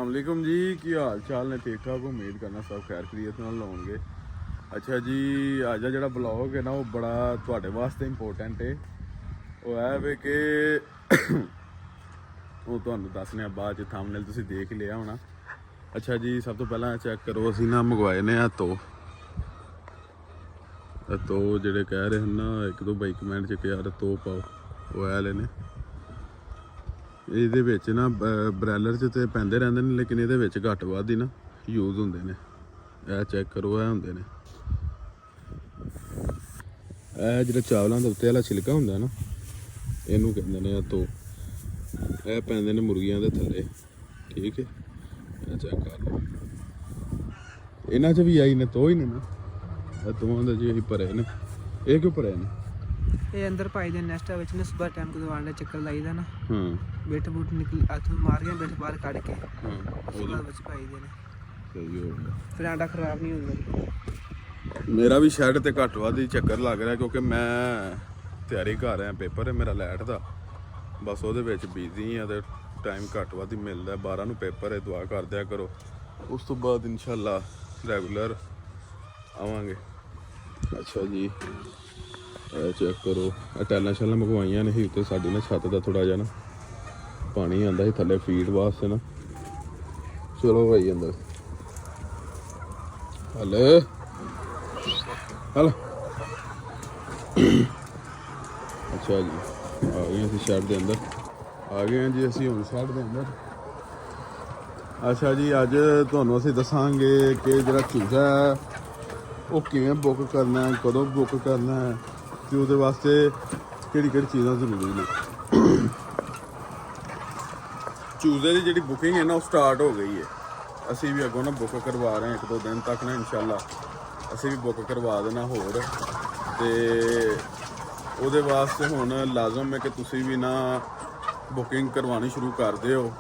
अस्सलाम जी की हाल चाल ने ठीक ठाक उम्मीद करना सब खैर खरीत नाल लाउणगे। अच्छा जी अज दा ब्लॉग है ना वो बड़ा तुहाडे वास्ते इंपोर्टेंट है। वो है वे कि वो तुहानू दसने बाद च थंबनेल तुसीं देख ही लिया होना। अच्छा जी सब तो पहला चैक करो असीं ना मंगवाए ने तो जेडे कह रहे हैं ना एक दो बाई कमेंट च कि यार तो पाओ वो है लेने ਇਹਦੇ ਵਿੱਚ ਨਾ ਬ੍ਰੈਲਰ 'ਚ ਤੇ ਪੈਂਦੇ ਰਹਿੰਦੇ ਨੇ ਲੇਕਿਨ ਇਹਦੇ ਵਿੱਚ ਘੱਟ ਵੱਧ ਹੀ ਨਾ ਯੂਜ਼ ਹੁੰਦੇ ਨੇ। ਇਹ ਚੈੱਕ ਕਰੋ ਇਹ ਹੁੰਦੇ ਨੇ ਇਹ ਜਿਹੜਾ ਚਾਵਲਾਂ ਦੇ ਉੱਤੇ ਵਾਲਾ ਛਿਲਕਾ ਹੁੰਦਾ ਨਾ ਇਹਨੂੰ ਕਹਿੰਦੇ ਨੇ ਤੋ ਇਹ ਪੈਂਦੇ ਨੇ ਮੁਰਗੀਆਂ ਦੇ ਥੱਲੇ। ਠੀਕ ਹੈ ਇਹ ਚੈੱਕ ਕਰ ਲਓ ਇਹਨਾਂ 'ਚ ਵੀ ਆਈ ਨੇ ਤੋ ਹੀ ਨੇ ਨਾ ਇਹ ਦੋਵਾਂ ਦੇ ਜੀ ਅਸੀਂ ਭਰੇ ਨੇ। ਇਹ ਕਿਉਂ ਭਰੇ ਨੇ? ਇਹ ਅੰਦਰ ਪਾਈ ਦੇ ਨੈਸਟਾ ਵਿੱਚ ਨੇ ਸਵੇਰ ਟਾਈਮ ਕਦੋਂ ਆਂਡੇ ਚੱਕਰ ਲਾਈਦਾ ਨਾ। ਹਾਂ ਬੈਠ ਬੂਟ ਨਿਕਲ ਆਥੋਂ ਮਾਰ ਗਿਆ ਬੈਠ ਬਾਹਰ ਕੱਢ ਕੇ ਹਾਂ ਉਹਦੇ ਵਿੱਚ ਪਾਈ ਦੇ ਨੇ ਸਹੀ ਹੋ ਗਿਆ। ਫਿਰ ਆਂਡਾ ਖਰਾਬ ਨਹੀਂ ਹੁੰਦਾ। ਮੇਰਾ ਵੀ ਸ਼ੈਡ ਤੇ ਘੱਟ ਵੱਧ ਹੀ ਚੱਕਰ ਲੱਗ ਰਿਹਾ ਕਿਉਂਕਿ ਮੈਂ ਤਿਆਰੀ ਕਰ ਰਿਹਾ ਪੇਪਰ ਹੈ ਮੇਰਾ ਲੈਟ ਦਾ ਬਸ ਉਹਦੇ ਵਿੱਚ ਬਿਜ਼ੀ ਆ ਤੇ ਟਾਈਮ ਘੱਟ ਵੱਧ ਹੀ ਮਿਲਦਾ। 12 ਨੂੰ ਪੇਪਰ ਹੈ ਦੁਆ ਕਰ ਦਿਆ ਕਰੋ ਉਸ ਤੋਂ ਬਾਅਦ ਇਨਸ਼ਾਅੱਲਾ ਰੈਗੂਲਰ ਆਵਾਂਗੇ। ਅੱਛਾ ਜੀ ਇਹ ਚੈੱਕ ਕਰੋ ਇਹ ਟੈਲਾਂ ਸ਼ੈਲਾਂ ਮੰਗਵਾਈਆਂ ਨੇ ਸੀ ਉੱਤੇ ਸਾਡੀ ਨਾ ਛੱਤ ਦਾ ਥੋੜਾ ਜਿਹਾ ਨਾ ਪਾਣੀ ਆਉਂਦਾ ਸੀ ਥੱਲੇ ਫੀਡ ਵਾਸਤੇ ਨਾ। ਚਲੋ ਭਾਈ ਅੰਦਰ ਹਲੇ ਹਲ ਅੱਛਾ ਜੀ ਆ ਗਏ ਅਸੀਂ ਸ਼ੈਡ ਦੇ ਅੰਦਰ ਆ ਗਏ ਹਾਂ ਜੀ ਅਸੀਂ ਹੁਣ ਸ਼ੈਡ ਦੇ ਅੰਦਰ। ਅੱਛਾ ਜੀ ਅੱਜ ਤੁਹਾਨੂੰ ਅਸੀਂ ਦੱਸਾਂਗੇ ਕਿ ਜਿਹੜਾ ਚੂਜ਼ਾ ਹੈ ਉਹ ਕਿਵੇਂ ਬੁੱਕ ਕਰਨਾ ਹੈ ਕਦੋਂ ਬੁੱਕ ਕਰਨਾ ਹੈ ਤੇ ਉਹਦੇ ਵਾਸਤੇ ਕਿਹੜੀ ਕਿਹੜੀ ਚੀਜ਼ਾਂ ਜ਼ਰੂਰੀ ਨੇ। ਚੂਜ਼ੇ ਦੀ ਜਿਹੜੀ ਬੁਕਿੰਗ ਹੈ ਨਾ ਉਹ ਸਟਾਰਟ ਹੋ ਗਈ ਹੈ। ਅਸੀਂ ਵੀ ਅੱਗੋਂ ਨਾ ਬੁੱਕ ਕਰਵਾ ਰਹੇ ਹਾਂ ਇੱਕ ਦੋ ਦਿਨ ਤੱਕ ਨਾ ਇਨਸ਼ਾਅੱਲਾ ਅਸੀਂ ਵੀ ਬੁੱਕ ਕਰਵਾ ਦੇਣਾ ਹੋਰ ਤੇ ਉਹਦੇ ਵਾਸਤੇ ਹੁਣ ਲਾਜ਼ਮ ਹੈ ਕਿ ਤੁਸੀਂ ਵੀ ਨਾ ਬੁਕਿੰਗ ਕਰਵਾਉਣੀ ਸ਼ੁਰੂ ਕਰ ਦਿਓ।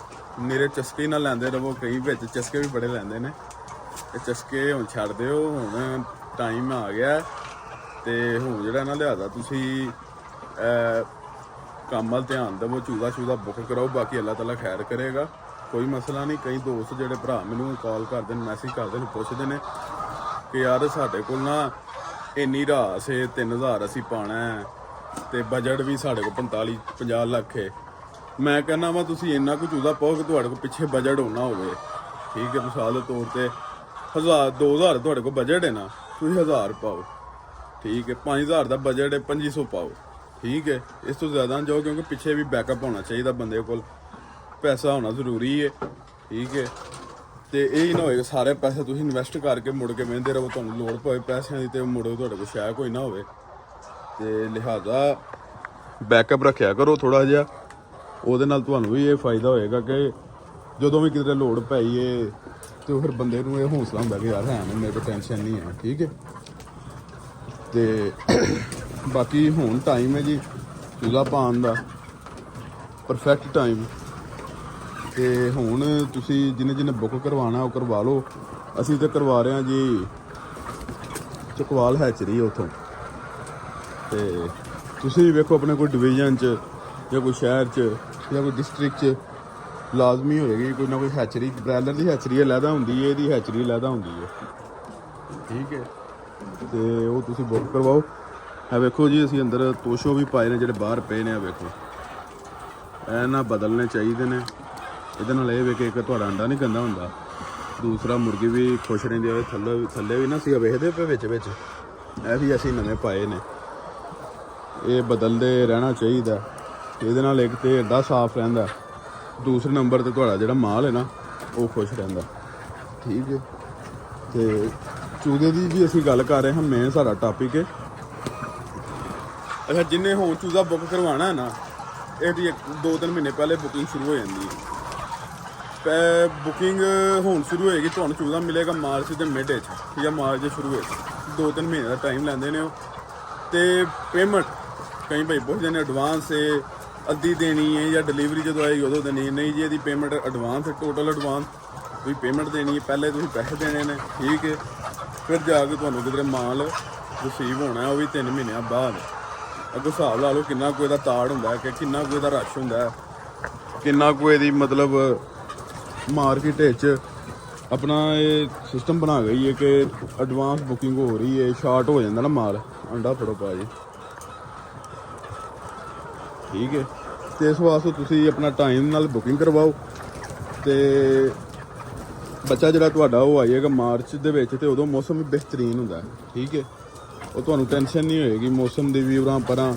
ਮੇਰੇ ਚਸਕੇ ਨਾ ਲੈਂਦੇ ਰਹੋ ਕਈ ਵਿੱਚ ਚਸਕੇ ਵੀ ਬੜੇ ਲੈਂਦੇ ਨੇ ਇਹ ਚਸਕੇ ਹੁਣ ਛੱਡ ਦਿਓ ਹੁਣ ਟਾਈਮ ਆ ਗਿਆ ਤੇ ਹੁਣ ਜਿਹੜਾ ਨਾ ਲਿਆਦਾ ਤੁਸੀਂ ਕੰਮ ਵੱਲ ਧਿਆਨ ਦੇਵੋ ਚੂਜ਼ਾ ਬੁੱਕ ਕਰਾਓ ਬਾਕੀ ਅੱਲਾਹ ਤਾਲਾ ਖੈਰ ਕਰੇਗਾ ਕੋਈ ਮਸਲਾ ਨਹੀਂ। ਕਈ ਦੋਸਤ ਜਿਹੜੇ ਭਰਾ ਮੈਨੂੰ ਕਾਲ ਕਰਦੇ ਨੇ ਮੈਸੇਜ ਕਰਦੇ ਨੇ ਪੁੱਛਦੇ ਨੇ ਕਿ ਯਾਰ ਸਾਡੇ ਕੋਲ ਨਾ ਇੰਨੀ ਰਾਸ ਹੈ 3000 ਅਸੀਂ ਪਾਉਣਾ ਹੈ ਤੇ ਬਜਟ ਵੀ ਸਾਡੇ ਕੋਲ 45-50 ਲੱਖ ਹੈ। ਮੈਂ ਕਹਿੰਦਾ ਵਾ ਤੁਸੀਂ ਇੰਨਾ ਕੁ ਚੂਜ਼ਾ ਪਾਓ ਕਿ ਤੁਹਾਡੇ ਕੋਲ ਪਿੱਛੇ ਬਜਟ ਹੋਣਾ ਹੋਵੇ। ਠੀਕ ਹੈ ਮਿਸਾਲ ਦੇ ਤੌਰ ਤੇ 1000-2000 ਤੁਹਾਡੇ ਕੋਲ ਬਜਟ ਹੈ ਨਾ ਤੁਸੀਂ 1000 ਪਾਓ। ਠੀਕ ਹੈ 5000 ਦਾ ਬਜਟ ਹੈ 2500 ਪਾਓ। ਠੀਕ ਹੈ ਇਸ ਤੋਂ ਜ਼ਿਆਦਾ ਨਾ ਜਾਓ ਕਿਉਂਕਿ ਪਿੱਛੇ ਵੀ ਬੈਕਅਪ ਹੋਣਾ ਚਾਹੀਦਾ ਬੰਦੇ ਕੋਲ ਪੈਸਾ ਹੋਣਾ ਜ਼ਰੂਰੀ ਹੈ। ਠੀਕ ਹੈ ਤੇ ਇਹ ਹੀ ਨਾ ਹੋਏ ਸਾਰੇ ਪੈਸੇ ਤੁਸੀਂ ਇਨਵੈਸਟ ਕਰਕੇ ਮੁੜ ਕੇ ਵਹਿੰਦੇ ਰਹੋ ਤੁਹਾਨੂੰ ਲੋੜ ਪਵੇ ਪੈਸਿਆਂ ਦੀ ਤੇ ਮੁੜੋ ਤੁਹਾਡੇ ਕੋਲ ਸ਼ਾਇਦ ਕੋਈ ਨਾ ਹੋਵੇ ਤੇ ਲਿਹਾਜ਼ਾ ਬੈਕਅਪ ਰੱਖਿਆ ਕਰੋ ਥੋੜਾ ਜਿਹਾ ਉਹਦੇ ਨਾਲ ਤੁਹਾਨੂੰ ਵੀ ਇਹ ਫਾਇਦਾ ਹੋਏਗਾ ਕਿ ਜਦੋਂ ਵੀ ਕਿਤੇ ਲੋੜ ਪਈਏ ਤੇ ਫਿਰ ਬੰਦੇ ਨੂੰ ਇਹ ਹੌਸਲਾ ਹੁੰਦਾ ਕਿ ਯਾਰ ਹੈ ਨਾ ਮੇਰੇ ਕੋਲ ਟੈਨਸ਼ਨ ਨਹੀਂ ਹੈ। ਠੀਕ ਹੈ ਤੇ ਬਾਕੀ ਹੁਣ ਟਾਈਮ ਹੈ ਜੀ ਚੂਜ਼ਾ ਪਾਉਣ ਦਾ ਪਰਫੈਕਟ ਟਾਈਮ ਤੇ ਹੁਣ ਤੁਸੀਂ ਜਿਹਨੇ ਬੁੱਕ ਕਰਵਾਉਣਾ ਉਹ ਕਰਵਾ ਲਓ। ਅਸੀਂ ਤਾਂ ਕਰਵਾ ਰਹੇ ਹਾਂ ਜੀ ਚਕਵਾਲ ਹੈਚਰੀ ਉੱਥੋਂ ਤੇ ਤੁਸੀਂ ਵੇਖੋ ਆਪਣੇ ਕੋਈ ਡਿਵੀਜ਼ਨ 'ਚ ਜਾਂ ਕੋਈ ਸ਼ਹਿਰ 'ਚ ਜਾਂ ਕੋਈ ਡਿਸਟ੍ਰਿਕਟ 'ਚ ਲਾਜ਼ਮੀ ਹੋਏਗੀ ਕੋਈ ਨਾ ਕੋਈ ਹੈਚਰੀ ਬ੍ਰੈਲਰ ਦੀ ਹੈਚਰੀ ਅਲੱਗਾ ਹੁੰਦੀ ਹੈ ਇਹਦੀ ਹੈਚਰੀ ਅਲੱਗਾ ਹੁੰਦੀ ਹੈ। ਠੀਕ ਹੈ ਤੇ ਉਹ ਤੁਸੀਂ ਬੁੱਕ ਕਰਵਾਓ। ਇਹ ਵੇਖੋ ਜੀ ਅਸੀਂ ਅੰਦਰ ਤੋਸ਼ੋ ਵੀ ਪਾਏ ਨੇ ਜਿਹੜੇ ਬਾਹਰ ਪਏ ਨੇ। ਆ ਵੇਖੋ ਇਹ ਨਾ ਬਦਲਣੇ ਚਾਹੀਦੇ ਨੇ ਇਹਦੇ ਨਾਲ ਇਹ ਵੇਖ ਇੱਕ ਤੁਹਾਡਾ ਅੰਡਾ ਨਹੀਂ ਗੰਦਾ ਹੁੰਦਾ ਦੂਸਰਾ ਮੁਰਗੀ ਵੀ ਖੁਸ਼ ਰਹਿੰਦੀ ਹੋਵੇ ਥੱਲੇ ਵੀ ਨਾ ਅਸੀਂ ਵੇਖਦੇ ਪਏ ਵਿੱਚ ਇਹ ਵੀ ਅਸੀਂ ਨਵੇਂ ਪਾਏ ਨੇ ਇਹ ਬਦਲਦੇ ਰਹਿਣਾ ਚਾਹੀਦਾ। ਇਹਦੇ ਨਾਲ ਇੱਕ ਤੇ ਅੱਡਾ ਸਾਫ਼ ਰਹਿੰਦਾ ਦੂਸਰੇ ਨੰਬਰ ਤੇ ਤੁਹਾਡਾ ਜਿਹੜਾ ਮਾਲ ਹੈ ਨਾ ਉਹ ਖੁਸ਼ ਰਹਿੰਦਾ। ਠੀਕ ਹੈ ਤੇ ਚੂਜ਼ੇ ਦੀ ਵੀ ਅਸੀਂ ਗੱਲ ਕਰ ਰਹੇ ਹਾਂ ਮੇਨ ਸਾਡਾ ਟਾਪਿਕ ਹੈ। ਅੱਛਾ ਜਿੰਨੇ ਹੁਣ ਚੂਜ਼ਾ ਬੁੱਕ ਕਰਵਾਉਣਾ ਹੈ ਨਾ ਇਹਦੀ 2-3 ਮਹੀਨੇ ਪਹਿਲੇ ਬੁਕਿੰਗ ਸ਼ੁਰੂ ਹੋ ਜਾਂਦੀ ਹੈ। ਬੁਕਿੰਗ ਹੁਣ ਸ਼ੁਰੂ ਹੋਏਗੀ ਤੁਹਾਨੂੰ ਚੂਜ਼ਾ ਮਿਲੇਗਾ ਮਾਰਚ ਦੇ ਮਿਡ 'ਚ ਜਾਂ ਮਾਰਚ ਦੇ ਸ਼ੁਰੂ ਵਿੱਚ 2-3 ਮਹੀਨੇ ਦਾ ਟਾਈਮ ਲੈਂਦੇ ਨੇ ਉਹ ਤੇ ਪੇਮੈਂਟ ਕਈ ਭਾਈ ਪੁੱਛਦੇ ਨੇ ਐਡਵਾਂਸ ਹੈ ਅੱਧੀ ਦੇਣੀ ਹੈ ਜਾਂ ਡਿਲੀਵਰੀ ਜਦੋਂ ਆਏਗੀ ਉਦੋਂ ਦੇਣੀ ਨਹੀਂ ਜੀ ਇਹਦੀ ਪੇਮੈਂਟ ਐਡਵਾਂਸ ਹੈ ਟੋਟਲ ਐਡਵਾਂਸ ਤੁਸੀਂ ਪੇਮੈਂਟ ਦੇਣੀ ਹੈ ਪਹਿਲੇ ਤੁਸੀਂ ਪੈਸੇ ਦੇਣੇ ਨੇ। ਠੀਕ ਹੈ ਫਿਰ ਜਾ ਕੇ ਤੁਹਾਨੂੰ ਕਿਧਰੇ ਮਾਲ ਰਿਸੀਵ ਹੋਣਾ ਉਹ ਵੀ 3 ਮਹੀਨਿਆਂ ਬਾਅਦ। ਅੱਗੋਂ ਹਿਸਾਬ ਲਾ ਲਓ ਕਿੰਨਾ ਕੁ ਇਹਦਾ ਤਾੜ ਹੁੰਦਾ ਕਿ ਕਿੰਨਾ ਕੁ ਇਹਦਾ ਰਸ਼ ਹੁੰਦਾ ਕਿੰਨਾ ਕੁ ਇਹਦੀ ਮਤਲਬ ਮਾਰਕੀਟ ਵਿੱਚ ਆਪਣਾ ਇਹ ਸਿਸਟਮ ਬਣਾ ਗਈ ਹੈ ਕਿ ਐਡਵਾਂਸ ਬੁਕਿੰਗ ਹੋ ਰਹੀ ਹੈ, ਸ਼ਾਰਟ ਹੋ ਜਾਂਦਾ ਨਾ ਮਾਲ। ਅੰਡਾ ਫੜੋ ਪਾ ਜੀ, ਠੀਕ ਹੈ। ਤੇ ਇਸ ਵਾਸਤੇ ਤੁਸੀਂ ਆਪਣਾ ਟਾਈਮ ਨਾਲ ਬੁਕਿੰਗ ਕਰਵਾਓ ਤੇ ਬੱਚਾ ਜਿਹੜਾ ਤੁਹਾਡਾ ਉਹ ਆ ਜਾਏਗਾ ਮਾਰਚ ਦੇ ਵਿੱਚ, ਤੇ ਉਦੋਂ ਮੌਸਮ ਵੀ ਬਿਹਤਰੀਨ ਹੁੰਦਾ, ਠੀਕ ਹੈ। ਉਹ ਤੁਹਾਨੂੰ ਟੈਨਸ਼ਨ ਨਹੀਂ ਹੋਏਗੀ ਮੌਸਮ ਦੀ ਵੀ ਉਰਾਂ ਪਰਾਂ।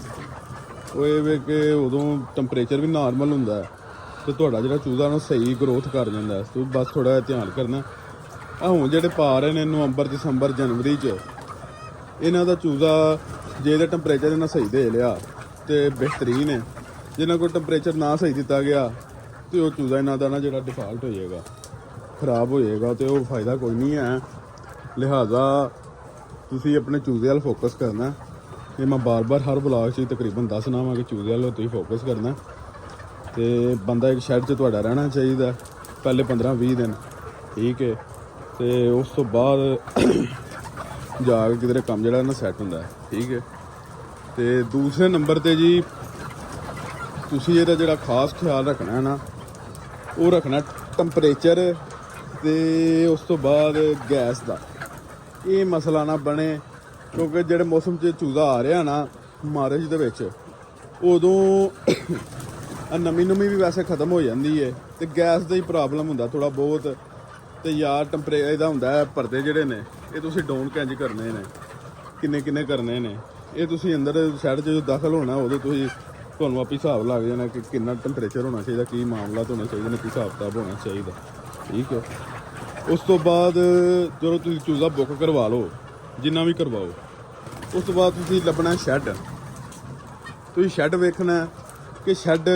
ਉਹ ਇਹ ਵੇ ਕਿ ਉਦੋਂ ਟੈਂਪਰੇਚਰ ਵੀ ਨਾਰਮਲ ਹੁੰਦਾ ਤੇ ਤੁਹਾਡਾ ਜਿਹੜਾ ਚੂਜ਼ਾ ਨਾ ਸਹੀ ਗਰੋਥ ਕਰ ਜਾਂਦਾ। ਤੁਸੀਂ ਬਸ ਥੋੜਾ ਜਿਹਾ ਧਿਆਨ ਕਰਨਾ। ਆ ਹੁਣ ਜਿਹੜੇ ਪਾ ਰਹੇ ਨੇ ਨਵੰਬਰ, ਦਸੰਬਰ, ਜਨਵਰੀ 'ਚ, ਇਹਨਾਂ ਦਾ ਚੂਜ਼ਾ ਜੇ ਇਹਦਾ ਟੈਂਪਰੇਚਰ ਇਹਨਾਂ ਸਹੀ ਦੇ ਲਿਆ ਤੇ ਬਿਹਤਰੀਨ ਹੈ। ਜਿਨ੍ਹਾਂ ਕੋਲ ਟੈਂਪਰੇਚਰ ਨਾ ਸਹੀ ਦਿੱਤਾ ਗਿਆ ਤੇ ਉਹ ਚੂਜ਼ਾ ਇਹਨਾਂ ਦਾ ਨਾ ਜਿਹੜਾ ਡਿਫਾਲਟ ਹੋ ਜਾਏਗਾ, ਖਰਾਬ ਹੋ ਜਾਏਗਾ, ਤੇ ਉਹ ਫਾਇਦਾ ਕੋਈ ਨਹੀਂ ਹੈ। ਲਿਹਾਜ਼ਾ ਤੁਸੀਂ ਆਪਣੇ ਚੂਜ਼ੇ ਵੱਲ ਫੋਕਸ ਕਰਨਾ। ਇਹ ਮੈਂ ਬਾਰ-ਬਾਰ ਹਰ ਵਲੌਗ 'ਚ ਤਕਰੀਬਨ ਦੱਸਣਾ ਵਾ ਕਿ ਚੂਜ਼ੇ ਵੱਲ ਤੁਸੀਂ ਫੋਕਸ ਕਰਨਾ। ਤੇ ਬੰਦਾ ਇੱਕ ਸ਼ੈਡ 'ਚ ਤੁਹਾਡਾ ਰਹਿਣਾ ਚਾਹੀਦਾ ਪਹਿਲੇ 15-20 ਦਿਨ, ਠੀਕ ਹੈ। ਤੇ ਉਸ ਤੋਂ ਬਾਅਦ ਜਾ ਕੇ ਕਿਧਰੇ ਕੰਮ ਜਿਹੜਾ ਨਾ ਸੈੱਟ ਹੁੰਦਾ, ਠੀਕ ਹੈ। ਤੇ ਦੂਸਰੇ ਨੰਬਰ 'ਤੇ ਜੀ ਤੁਸੀਂ ਇਹਦਾ ਜਿਹੜਾ ਖਾਸ ਖਿਆਲ ਰੱਖਣਾ ਹੈ ਨਾ, ਉਹ ਰੱਖਣਾ ਟੈਂਪਰੇਚਰ ਤੇ ਉਸ ਤੋਂ ਬਾਅਦ ਗੈਸ ਦਾ। ਇਹ ਮਸਲਾ ਨਾ ਬਣੇ, ਕਿਉਂਕਿ ਜਿਹੜੇ ਮੌਸਮ 'ਚ ਚੂਜ਼ਾ ਆ ਰਿਹਾ ਨਾ ਮਾਰਚ ਦੇ ਵਿੱਚ, ਉਦੋਂ ਨਵੀਂ ਵੀ ਵੈਸੇ ਖਤਮ ਹੋ ਜਾਂਦੀ ਹੈ ਤੇ ਗੈਸ ਦਾ ਹੀ ਪ੍ਰੋਬਲਮ ਹੁੰਦਾ ਥੋੜਾ ਬਹੁਤ। ਤੇ ਯਾਰ ਟੈਂਪਰੇਚਰ ਇਹਦਾ ਹੁੰਦਾ ਹੈ, ਪਰਦੇ ਜਿਹੜੇ ਨੇ ਇਹ ਤੁਸੀਂ ਡਾਊਨ ਕਿੰਜ ਕਰਨੇ ਨੇ, ਕਿੰਨੇ ਕਰਨੇ ਨੇ। ਇਹ ਤੁਸੀਂ ਅੰਦਰ ਸ਼ੈਡ 'ਚ ਜਦੋਂ ਦਾਖਲ ਹੋਣਾ ਉਦੋਂ ਤੁਹਾਨੂੰ ਆਪੇ ਹਿਸਾਬ ਲੱਗ ਜਾਣਾ ਕਿ ਕਿੰਨਾ ਟੈਂਪਰੇਚਰ ਹੋਣਾ ਚਾਹੀਦਾ, ਕੀ ਮਾਮਲਾ ਹੋਣਾ ਚਾਹੀਦਾ ਨੇ, ਕੀ ਹਿਸਾਬ ਕਿਤਾਬ ਹੋਣਾ ਚਾਹੀਦਾ, ਠੀਕ ਹੈ। ਉਸ ਤੋਂ ਬਾਅਦ ਜਦੋਂ ਤੁਸੀਂ ਚੂਜ਼ਾ ਬੁੱਕ ਕਰਵਾ ਲਓ, ਜਿੰਨਾ ਵੀ ਕਰਵਾਓ, ਉਸ ਤੋਂ ਬਾਅਦ ਤੁਸੀਂ ਲੱਭਣਾ ਸ਼ੈੱਡ। ਤੁਸੀਂ ਸ਼ੈੱਡ ਵੇਖਣਾ ਕਿ ਸ਼ੈੱਡ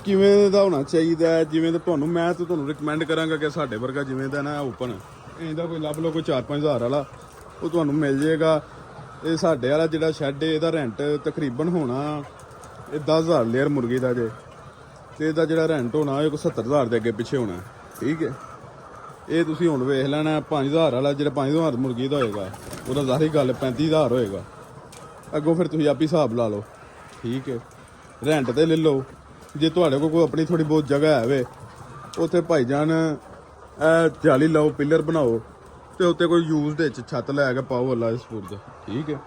ਕਿਵੇਂ ਦਾ ਹੋਣਾ ਚਾਹੀਦਾ। ਜਿਵੇਂ ਦਾ ਤੁਹਾਨੂੰ ਰਿਕਮੈਂਡ ਕਰਾਂਗਾ ਕਿ ਸਾਡੇ ਵਰਗਾ ਜਿਵੇਂ ਦਾ ਨਾ ਓਪਨ ਇਹਦਾ ਕੋਈ ਲੱਭ ਲਓ, ਕੋਈ 4-5 ਹਜ਼ਾਰ ਵਾਲਾ, ਉਹ ਤੁਹਾਨੂੰ ਮਿਲ ਜਾਏਗਾ। ਇਹ ਸਾਡੇ ਵਾਲਾ ਜਿਹੜਾ ਸ਼ੈੱਡ ਇਹਦਾ ਰੈਂਟ ਤਕਰੀਬਨ ਹੋਣਾ ਇਹ 10,000 ਲੇਅਰ ਮੁਰਗੀ ਦਾ ਜੇ, ਤੇ ਇਹਦਾ ਜਿਹੜਾ ਰੈਂਟ ਹੋਣਾ ਇਹ ਕੋਈ 70,000 ਦੇ ਅੱਗੇ ਪਿੱਛੇ ਹੋਣਾ, ਠੀਕ ਹੈ। ਇਹ ਤੁਸੀਂ ਹੁਣ ਵੇਖ ਲੈਣਾ 5,000 ਵਾਲਾ ਜਿਹੜਾ 5,000 ਮੁਰਗੀ ਦਾ ਹੋਏਗਾ ਉਹਦਾ ਜ਼ਾਹਰੀ ਗੱਲ 35,000 ਹੋਏਗਾ। ਅੱਗੋਂ ਫਿਰ ਤੁਸੀਂ ਆਪ ਹੀ ਹਿਸਾਬ ਲਾ ਲਓ, ਠੀਕ ਹੈ। ਰੈਂਟ ਤੇ ਲੈ ਲਓ। ਜੇ ਤੁਹਾਡੇ ਕੋਲ ਕੋਈ ਆਪਣੀ ਥੋੜੀ ਬਹੁਤ ਜਗ੍ਹਾ ਹੈ ਉੱਥੇ ਭਾਈਜਾਨ ਜਾਲੀ ਲਾਓ, ਪਿੱਲਰ ਬਣਾਓ ਤੇ ਉੱਤੇ ਕੋਈ ਯੂਜ਼ਡ ਵਿੱਚ ਛੱਤ ਲੈ ਕੇ ਪਾਓ ਅੱਲਾ ਇਸ ਸਪੁਰਦ, ਠੀਕ ਹੈ।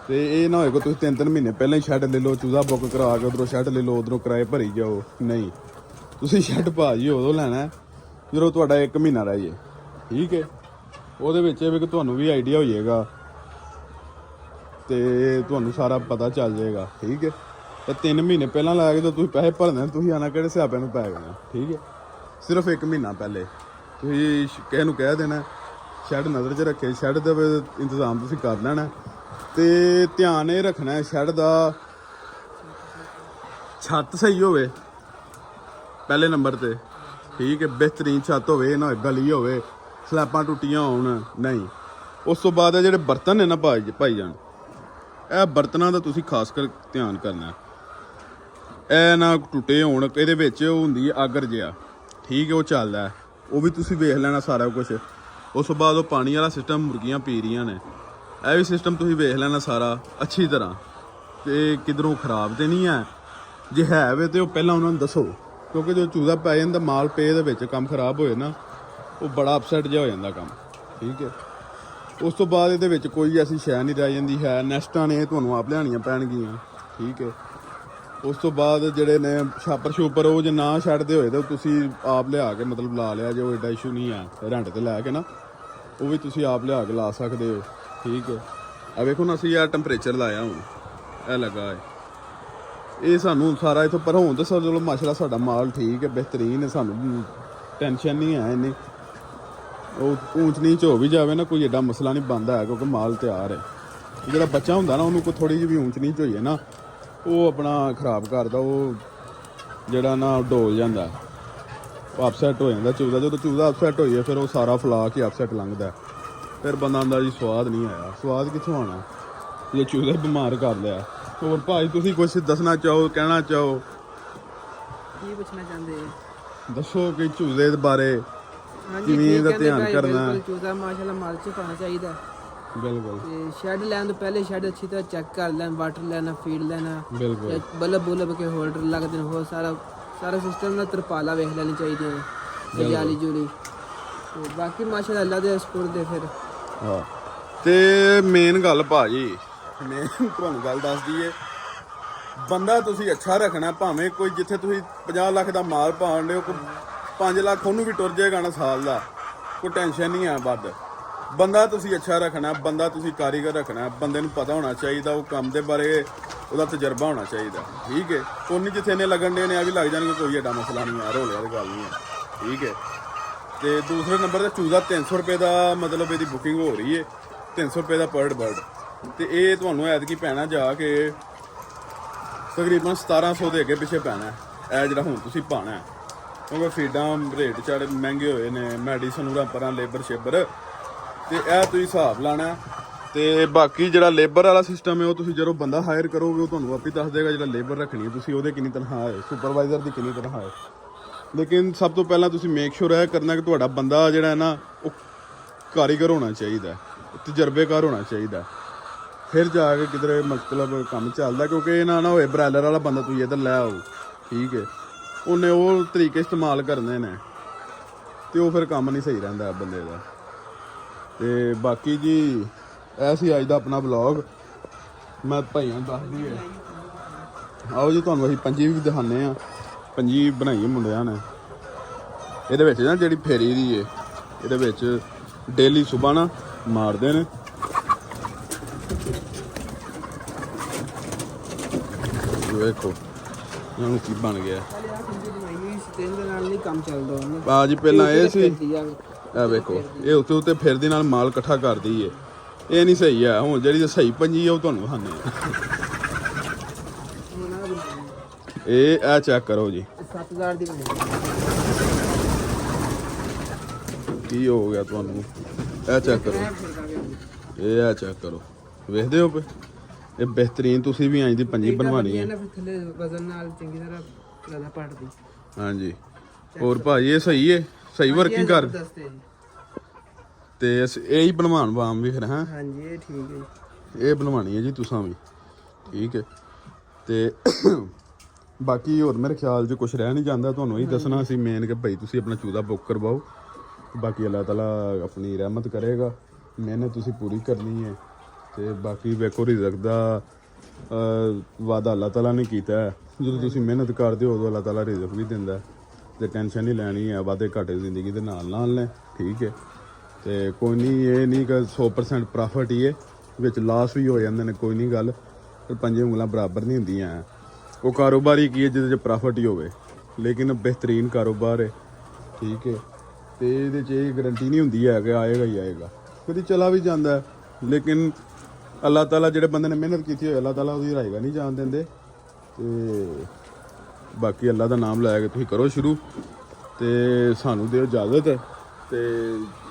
ਤੇ ਇਹ ਨਾ ਹੋਏ ਕਿ ਤੁਸੀਂ 3-3 ਮਹੀਨੇ ਪਹਿਲਾਂ ਹੀ ਸ਼ੈੱਡ ਲੈ ਲਓ, ਚੂਜ਼ਾ ਬੁੱਕ ਕਰਾ ਕੇ ਉਧਰੋਂ ਸ਼ੈੱਡ ਲੈ ਲਓ, ਉਧਰੋਂ ਕਿਰਾਏ ਭਰੀ ਜਾਓ। ਨਹੀਂ, ਤੁਸੀਂ ਸ਼ੈੱਡ ਭਾਜੀ ਉਦੋਂ ਲੈਣਾ ਜਦੋਂ ਤੁਹਾਡਾ 1 ਮਹੀਨਾ ਰਹਿ ਜੇ, ਠੀਕ ਹੈ। ਉਹਦੇ ਵਿੱਚ ਇਹ ਵੀ ਕਿ ਤੁਹਾਨੂੰ ਵੀ ਆਈਡੀਆ ਹੋ ਜਾਏਗਾ ਤੇ ਤੁਹਾਨੂੰ ਸਾਰਾ ਪਤਾ ਚੱਲ ਜਾਏਗਾ, ਠੀਕ ਹੈ। ਤੇ 3 ਮਹੀਨੇ ਪਹਿਲਾਂ ਲਾ ਕੇ ਤਾਂ ਤੁਸੀਂ ਪੈਸੇ ਭਰਨੇ, ਤੁਸੀਂ ਆਣਾ ਕਿਹੜੇ ਸਿਆਪੇ ਨੂੰ ਪੈ ਗਏ, ਠੀਕ ਹੈ। ਸਿਰਫ 1 ਮਹੀਨਾ ਪਹਿਲੇ ਤੁਸੀਂ ਕਿਸੇ ਨੂੰ ਕਹਿ ਦੇਣਾ ਸ਼ੈੱਡ ਨਜ਼ਰ 'ਚ ਰੱਖੇ, ਸ਼ੈੱਡ ਦਾ ਇੰਤਜ਼ਾਮ ਤੁਸੀਂ ਕਰ ਲੈਣਾ। ਤੇ ਧਿਆਨ ਇਹ ਰੱਖਣਾ ਸ਼ੈੱਡ ਦਾ ਛੱਤ ਸਹੀ ਹੋਵੇ ਪਹਿਲੇ ਨੰਬਰ ਤੇ, ਠੀਕ ਹੈ। ਬਿਹਤਰੀਨ ਛੱਤ ਹੋਵੇ, ਨਾ ਗਲੀ ਹੋਵੇ, ਸਲੈਬਾਂ ਟੁੱਟੀਆਂ ਹੋਣ, ਨਹੀਂ। ਉਸ ਤੋਂ ਬਾਅਦ ਜਿਹੜੇ ਬਰਤਨ ਨੇ ਨਾ ਭਾਈ ਜਾਨ, ਇਹ ਬਰਤਨਾਂ ਦਾ ਤੁਸੀਂ ਖਾਸ ਕਰ ਧਿਆਨ ਕਰਨਾ। ਇਹ ਨਾ ਟੁੱਟੇ ਹੋਣ, ਇਹਦੇ ਵਿੱਚ ਉਹ ਹੁੰਦੀ ਹੈ ਆਗਰ ਜਿਹਾ, ਠੀਕ ਹੈ, ਉਹ ਚੱਲਦਾ, ਉਹ ਵੀ ਤੁਸੀਂ ਵੇਖ ਲੈਣਾ ਸਾਰਾ ਕੁਝ। ਉਸ ਤੋਂ ਬਾਅਦ ਉਹ ਪਾਣੀ ਵਾਲਾ ਸਿਸਟਮ ਮੁਰਗੀਆਂ ਪੀ ਰਹੀਆਂ ਨੇ, ਇਹ ਵੀ ਸਿਸਟਮ ਤੁਸੀਂ ਵੇਖ ਲੈਣਾ ਸਾਰਾ ਅੱਛੀ ਤਰ੍ਹਾਂ, ਤੇ ਕਿਧਰੋਂ ਖਰਾਬ ਤੇ ਨਹੀਂ ਹੈ। ਜੇ ਹੈ ਵੇ ਤੇ ਉਹ ਪਹਿਲਾਂ ਉਹਨਾਂ ਨੂੰ ਦੱਸੋ, ਕਿਉਂਕਿ ਜੋ ਚੂਜ਼ਾ ਪੈ ਜਾਂਦਾ ਮਾਲ ਪੇ ਦੇ ਵਿੱਚ ਕੰਮ ਖਰਾਬ ਹੋਏ ਨਾ, ਉਹ ਬੜਾ ਅਪਸੈਟ ਜਿਹਾ ਹੋ ਜਾਂਦਾ ਕੰਮ, ਠੀਕ ਹੈ। ਉਸ ਤੋਂ ਬਾਅਦ ਇਹਦੇ ਵਿੱਚ ਕੋਈ ਐਸੀ ਸ਼ੈ ਨਹੀਂ ਰਹਿ ਜਾਂਦੀ ਹੈ, ਨੈਸਟਾਂ ਨੇ ਤੁਹਾਨੂੰ ਆਪ ਲਿਆਉਣੀਆਂ ਪੈਣਗੀਆਂ, ਠੀਕ ਹੈ। ਉਸ ਤੋਂ ਬਾਅਦ ਜਿਹੜੇ ਨੇ ਛਾਪਰ ਉਹ ਜੇ ਨਾ ਛੱਡਦੇ ਹੋਏ ਤਾਂ ਤੁਸੀਂ ਆਪ ਲਿਆ ਕੇ ਮਤਲਬ ਲਾ ਲਿਆ ਜੇ, ਉਹ ਐਡਾ ਇਸ਼ੂ ਨਹੀਂ ਹੈ। ਰੈਂਟ ਤੇ ਲੈ ਕੇ ਨਾ ਉਹ ਵੀ ਤੁਸੀਂ ਆਪ ਲਿਆ ਕੇ ਲਾ ਸਕਦੇ ਹੋ, ਠੀਕ ਹੈ। ਆ ਵੇਖੋ ਨਾ ਅਸੀਂ ਆਹ ਟੈਂਪਰੇਚਰ ਲਾਇਆ ਹੁਣ, ਇਹ ਲੱਗਾ ਹੈ, ਇਹ ਸਾਨੂੰ ਸਾਰਾ ਇੱਥੋਂ ਪਰ ਹੋਣ ਤਾਂ ਚਲੋ ਮਾਸ਼ਾਅੱਲਾ ਸਾਡਾ ਮਾਲ ਠੀਕ ਹੈ, ਬਿਹਤਰੀਨ ਹੈ, ਸਾਨੂੰ ਟੈਨਸ਼ਨ ਨਹੀਂ ਹੈ ਇੰਨੀ। ਉਹ ਊਂਚ ਨੀਚ ਹੋ ਵੀ ਜਾਵੇ ਨਾ ਕੋਈ ਐਡਾ ਮਸਲਾ ਨਹੀਂ ਬਣਦਾ ਹੈ, ਕਿਉਂਕਿ ਮਾਲ ਤਿਆਰ ਹੈ। ਜਿਹੜਾ ਬੱਚਾ ਹੁੰਦਾ ਨਾ ਉਹਨੂੰ ਕੋਈ ਥੋੜੀ ਜਿਹੀ ਵੀ ਊਂਚ ਨੀਚ ਹੋਈ ਹੈ ਨਾ, ਉਹ ਆਪਣਾ ਖਰਾਬ ਕਰਦਾ, ਉਹ ਜਿਹੜਾ ਨਾ ਡੋਲ ਜਾਂਦਾ, ਉਹ ਅਪਸੈਟ ਹੋ ਜਾਂਦਾ ਚੂਜ਼ਾ। ਜਦੋਂ ਚੂਜ਼ਾ ਅਪਸੈਟ ਹੋਈਏ ਫਿਰ ਉਹ ਸਾਰਾ ਫਲਾ ਕੇ ਅਪਸੈਟ ਲੰਘਦਾ, ਫਿਰ ਬੰਦਾ ਆਂਦਾ ਜੀ ਸਵਾਦ ਨਹੀਂ ਆਇਆ। ਸਵਾਦ ਕਿੱਥੋਂ ਆਉਣਾ ਜੇ ਚੂਜ਼ਾ ਬਿਮਾਰ ਕਰ ਲਿਆ। ਹੋਰ ਭਾਈ ਤੁਸੀਂ ਕੁਝ ਦੱਸਣਾ ਚਾਹੋ, ਕਹਿਣਾ ਚਾਹੋ, ਕੀ ਪੁੱਛਣਾ ਚਾਹੁੰਦੇ ਦੱਸੋ ਕਿ ਚੂਜ਼ੇ ਦੇ ਬਾਰੇ ਹਾਂਜੀ, ਕਿਵੇਂ ਦਾ ਠੀਕ ਧਿਆਨ ਕਹਿੰਦੇ ਕਰਨਾ ਹੈ। ਬਿਲਕੁਲ ਚੂਜ਼ਾ ਮਾਸ਼ਾਅੱਲਾ ਮਾਲ 'ਚ ਪਾਉਣਾ ਚਾਹੀਦਾ। ਬਿਲਕੁਲ। ਤੇ ਸ਼ੈੱਡ ਲੈਣ ਤੋਂ ਪਹਿਲੇ ਸ਼ੈੱਡ ਅੱਛੀ ਤਰ੍ਹਾਂ ਚੈੱਕ ਕਰ ਲੈਣ, ਵਾਟਰ ਲੈਣਾ, ਫੀਡ ਲੈਣਾ, ਬਿਲਕੁਲ ਬਲਬ ਕੇ ਹੋਲਡਰ ਲੱਗਦੇ ਨੇ, ਹੋਰ ਸਾਰਾ ਸਾਰਾ ਸਿਸਟਮ ਨਾਲ ਤਰਪਾਲਾ ਵੇਖ ਲੈਣੀ ਚਾਹੀਦੀਆਂ ਨੇ ਤੇ ਜਾਲੀ ਜੂਲੀ ਤੇ ਬਾਕੀ ਮਾਸ਼ਾਅੱਲਾ ਅੱਲਾ ਦੇ ਸਪੁਰਦ ਦੇ ਫਿਰ ਹਾਂ ਤੇ ਮੇਨ ਗੱਲ ਭਾਜੀ ਮੈਂ ਤੁਹਾਨੂੰ ਗੱਲ ਦੱਸ ਦਈਏ ਬੰਦਾ ਤੁਸੀਂ ਅੱਛਾ ਰੱਖਣਾ ਭਾਵੇਂ ਕੋਈ ਜਿੱਥੇ ਤੁਸੀਂ 50 ਲੱਖ ਦਾ ਮਾਲ ਪਾਣ ਲਿਓ ਕੋਈ 5 ਲੱਖ ਉਹਨੂੰ ਵੀ ਟੁਰ ਜਾਏਗਾ ਨਾ ਸਾਲ ਦਾ ਕੋਈ ਟੈਨਸ਼ਨ ਨਹੀਂ ਆ ਵੱਧ ਬੰਦਾ ਤੁਸੀਂ ਅੱਛਾ ਰੱਖਣਾ ਬੰਦਾ ਤੁਸੀਂ ਕਾਰੀਗਰ ਰੱਖਣਾ ਬੰਦੇ ਨੂੰ ਪਤਾ ਹੋਣਾ ਚਾਹੀਦਾ ਉਹ ਕੰਮ ਦੇ ਬਾਰੇ ਉਹਦਾ ਤਜਰਬਾ ਹੋਣਾ ਚਾਹੀਦਾ ਠੀਕ ਹੈ ਕੋਈ ਨਹੀਂ ਜਿੱਥੇ ਨੇ ਲੱਗਣ ਦੇ ਨੇ ਆ ਵੀ ਲੱਗ ਜਾਣਗੇ ਕੋਈ ਏਡਾ ਮਸਲਾ ਨਹੀਂ ਆ ਰੋਲੇ ਵਾਲੀ ਗੱਲ ਨਹੀਂ ਹੈ ਠੀਕ ਹੈ ਤੇ ਦੂਸਰੇ ਨੰਬਰ ਤੇ ਚੂਜ਼ਾ 300 ਰੁਪਏ ਦਾ ਮਤਲਬ ਇਹਦੀ ਬੁਕਿੰਗ ਹੋ ਰਹੀ ਹੈ 300 ਰੁਪਏ ਦਾ ਪਰ ਬਰਡ ਤੇ ਇਹ ਤੁਹਾਨੂੰ ਐਤਕੀ ਪੈਣਾ ਜਾ ਕੇ ਤਕਰੀਬਨ 1700 ਦੇ ਅੱਗੇ ਪਿੱਛੇ ਪੈਣਾ ਇਹ ਜਿਹੜਾ ਹੁਣ ਤੁਸੀਂ ਪਾਣਾ ਹੈ ਕਿਉਂਕਿ ਫੀਡਾਂ ਰੇਟ ਚਾੜੇ ਮਹਿੰਗੇ ਹੋਏ ਨੇ ਮੈਡੀਸਨ ਉਰਾਂ ਪਰਾਂ ਲੇਬਰ ਸ਼ੇਬਰ ਤੇ ਇਹ ਤੁਸੀਂ ਹਿਸਾਬ ਲਾਣਾ ਤੇ ਬਾਕੀ ਜਿਹੜਾ ਲੇਬਰ ਵਾਲਾ ਸਿਸਟਮ ਹੈ ਉਹ ਤੁਸੀਂ ਜਦੋਂ ਬੰਦਾ ਹਾਇਰ ਕਰੋਗੇ ਉਹ ਤੁਹਾਨੂੰ ਆਪੇ ਦੱਸ ਦੇਗਾ ਜਿਹੜਾ ਲੇਬਰ ਰੱਖਣੀ ਹੈ ਤੁਸੀਂ ਉਹਦੇ ਕਿੰਨੀ ਤਨਖਾਹ ਹੈ ਸੁਪਰਵਾਈਜ਼ਰ ਦੀ ਕਿੰਨੀ ਤਨਖਾਹ ਹੈ ਲੇਕਿਨ ਸਭ ਤੋਂ ਪਹਿਲਾਂ ਤੁਸੀਂ ਮੇਕ ਸ਼ੋਰ ਇਹ ਕਰਨਾ ਕਿ ਤੁਹਾਡਾ ਬੰਦਾ ਜਿਹੜਾ ਹੈ ਨਾ ਉਹ ਕਾਰੀਗਰ ਹੋਣਾ ਚਾਹੀਦਾ ਤਜਰਬੇਕਾਰ ਹੋਣਾ ਚਾਹੀਦਾ ਫਿਰ ਜਾ ਕੇ ਕਿਧਰੇ ਮਤਲਬ ਕੰਮ ਚੱਲਦਾ ਕਿਉਂਕਿ ਇਹ ਨਾ ਹੋਏ ਬਰਾਇਲਰ ਵਾਲਾ ਬੰਦਾ ਤੁਸੀਂ ਇੱਧਰ ਲੈ ਆਓ ਠੀਕ ਹੈ ਉਹਨੇ ਉਹ ਤਰੀਕੇ ਇਸਤੇਮਾਲ ਕਰਨੇ ਨੇ ਤੇ ਉਹ ਫਿਰ ਕੰਮ ਨਹੀਂ ਸਹੀ ਰਹਿੰਦਾ ਬੰਦੇ ਦਾ ਤੇ ਬਾਕੀ ਜੀ ਇਹ ਸੀ ਅੱਜ ਦਾ ਆਪਣਾ ਵਲੌਗ ਮੈਂ ਭਾਈਆਂ ਨੂੰ ਦੱਸ ਦਈਏ ਆਓ ਜੀ ਤੁਹਾਨੂੰ ਅਸੀਂ ਪੰਜੀ ਵੀ ਦਿਖਾਉਂਦੇ ਆ ਪੰਜੀ ਬਣਾਈ ਮੁੰਡਿਆਂ ਨੇ ਇਹਦੇ ਵਿੱਚ ਨਾ ਜਿਹੜੀ ਫੇਰੀ ਦੀ ਏ ਇਹਦੇ ਵਿੱਚ ਡੇਲੀ ਸੁਬਾਹ ਨਾ ਮਾਰਦੇ ਨੇ ਵੇਖੋ ਇਹਨੂੰ ਕੀ ਬਣ ਗਿਆ ਕੰਮ ਚੱਲਦਾ ਆ ਜੀ ਪਹਿਲਾਂ ਇਹ ਸੀ ਇਹ ਵੇਖੋ ਇਹ ਉੱਤੇ ਫਿਰਦੀ ਨਾਲ ਮਾਲ ਇਕੱਠਾ ਕਰਦੀ ਏ ਇਹ ਨਹੀਂ ਸਹੀ ਆ ਹੁਣ ਜਿਹੜੀ ਸਹੀ ਪੰਜੀ ਆ ਉਹ ਤੁਹਾਨੂੰ ਦਿਖਾਉਂਦੇ ਇਹ ਚੈੱਕ ਕਰੋ ਜੀ 7000 ਦੀ ਕੀ ਹੋ ਗਿਆ ਤੁਹਾਨੂੰ ਇਹ ਚੈੱਕ ਕਰੋ ਇਹ ਚੈੱਕ ਕਰੋ ਵੇਖਦੇ ਹੋ ਇਹ ਬਿਹਤਰੀਨ ਤੁਸੀਂ ਵੀ ਇੰਜ ਦੀ ਪੰਜੀ ਬਣਵਾਣੀ ਹੈ ਥੱਲੇ ਵਜ਼ਨ ਨਾਲ ਚੰਗੀ ਤਰ੍ਹਾਂ ਜ਼ਿਆਦਾ ਪੜਦੀ ਹਾਂਜੀ ਹੋਰ ਭਾਜੀ ਇਹ ਸਹੀ ਹੈ ਸਹੀ ਵਰਕਿੰਗ ਕਰ ਤੇ ਇਹ ਹੀ ਬਣਵਾਉਣ ਵਾਮ ਵੀ ਫਿਰ ਹਾਂ ਹਾਂਜੀ ਇਹ ਠੀਕ ਹੈ ਇਹ ਬਣਵਾਣੀ ਹੈ ਜੀ ਤੁਸੀਂ ਵੀ ਠੀਕ ਹੈ ਤੇ ਬਾਕੀ ਹੋਰ ਮੇਰੇ ਖਿਆਲ 'ਚ ਕੁਝ ਰਹਿ ਨਹੀਂ ਜਾਂਦਾ ਤੁਹਾਨੂੰ ਇਹ ਦੱਸਣਾ ਸੀ ਮੇਨ ਕਿ ਭਾਈ ਤੁਸੀਂ ਆਪਣਾ ਚੂਜ਼ਾ ਬੁੱਕ ਕਰਵਾਓ ਬਾਕੀ ਅੱਲਾਹ ਤਾਲਾ ਆਪਣੀ ਰਹਿਮਤ ਕਰੇਗਾ ਮਿਹਨਤ ਤੁਸੀਂ ਪੂਰੀ ਕਰਨੀ ਹੈ ਤੇ ਬਾਕੀ ਵੇਖੋ ਰਿਜ਼ਕ ਦਾ ਵਾਅਦਾ ਅੱਲਾਹ ਤਾਲਾ ਨੇ ਕੀਤਾ ਹੈ ਜਦੋਂ ਤੁਸੀਂ ਮਿਹਨਤ ਕਰਦੇ ਹੋ ਉਦੋਂ ਅੱਲਾਹ ਤਾਲਾ ਰਿਜ਼ਕ ਵੀ ਦਿੰਦਾ ਤੇ ਟੈਨਸ਼ਨ ਨਹੀਂ ਲੈਣੀ ਹੈ ਵਾਧੇ ਘਾਟੇ ਜ਼ਿੰਦਗੀ ਦੇ ਨਾਲ ਨੇ ਠੀਕ ਹੈ ਤੇ ਕੋਈ ਨਹੀਂ ਇਹ ਨਹੀਂ ਕਿ 100% ਪ੍ਰੋਫਿਟ ਹੀ ਹੈ ਵਿੱਚ ਲਾਸ ਵੀ ਹੋ ਜਾਂਦੇ ਨੇ ਕੋਈ ਨਹੀਂ ਗੱਲ ਪਰ ਪੰਜੇ ਉਂਗਲਾਂ ਬਰਾਬਰ ਨਹੀਂ ਹੁੰਦੀਆਂ ਉਹ ਕਾਰੋਬਾਰ ਹੀ ਕੀ ਹੈ ਜਿਹਦੇ 'ਚ ਪ੍ਰੋਫਿਟ ਹੀ ਹੋਵੇ ਲੇਕਿਨ ਬਿਹਤਰੀਨ ਕਾਰੋਬਾਰ ਹੈ ਠੀਕ ਹੈ ਤੇ ਇਹਦੇ 'ਚ ਇਹ ਗਰੰਟੀ ਨਹੀਂ ਹੁੰਦੀ ਹੈ ਕਿ ਆਏਗਾ ਹੀ ਆਏਗਾ ਕਦੀ ਚਲਾ ਵੀ ਜਾਂਦਾ ਲੇਕਿਨ ਅੱਲਾਹ ਤਾਲਾ ਜਿਹੜੇ ਬੰਦੇ ਨੇ ਮਿਹਨਤ ਕੀਤੀ ਹੋਈ ਅੱਲਾਹ ਤਾਲਾ ਉਹਦੀ ਰਾਇਗਾ ਨਹੀਂ ਜਾਣ ਦਿੰਦੇ ਤੇ ਬਾਕੀ ਅੱਲਾਹ ਦਾ ਨਾਮ ਲੈ ਕੇ ਤੁਸੀਂ ਕਰੋ ਸ਼ੁਰੂ ਤੇ ਸਾਨੂੰ ਦਿਓ ਇਜਾਜ਼ਤ ਤੇ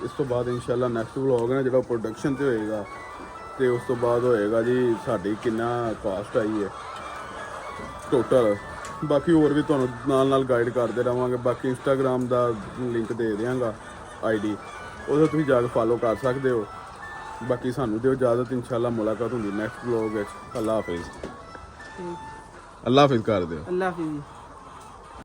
ਇਸ ਤੋਂ ਬਾਅਦ ਇਨਸ਼ਾਅੱਲਾ ਨੈਕਸਟ ਵਲੌਗ ਹੈ ਜਿਹੜਾ ਪ੍ਰੋਡਕਸ਼ਨ ਤੇ ਹੋਏਗਾ ਤੇ ਉਸ ਤੋਂ ਬਾਅਦ ਹੋਏਗਾ ਜੀ ਸਾਡੀ ਕਿੰਨਾ ਕਾਸਟ ਆਈ ਹੈ ਟੋਟਲ ਬਾਕੀ ਹੋਰ ਵੀ ਤੁਹਾਨੂੰ ਨਾਲ ਗਾਈਡ ਕਰਦੇ ਰਹਾਂਗੇ ਬਾਕੀ ਇੰਸਟਾਗ੍ਰਾਮ ਦਾ ਲਿੰਕ ਦੇ ਦਿਆਂਗਾ ਆਈਡੀ ਉਹਦੇ ਤੁਸੀਂ ਜਾ ਕੇ ਫਾਲੋ ਕਰ ਸਕਦੇ ਹੋ ਬਾਕੀ ਸਾਨੂੰ ਦਿਓ ਇਜਾਜ਼ਤ ਇਨਸ਼ਾਅੱਲਾ ਮੁਲਾਕਾਤ ਹੁੰਦੀ ਨੈਕਸਟ ਵਲੌਗ ਵਿੱਚ ਅੱਲਾ ਹਾਫਿਜ਼ ਕਰ ਦਿਓ ਅੱਲਾ ਹਾਫਿਜ਼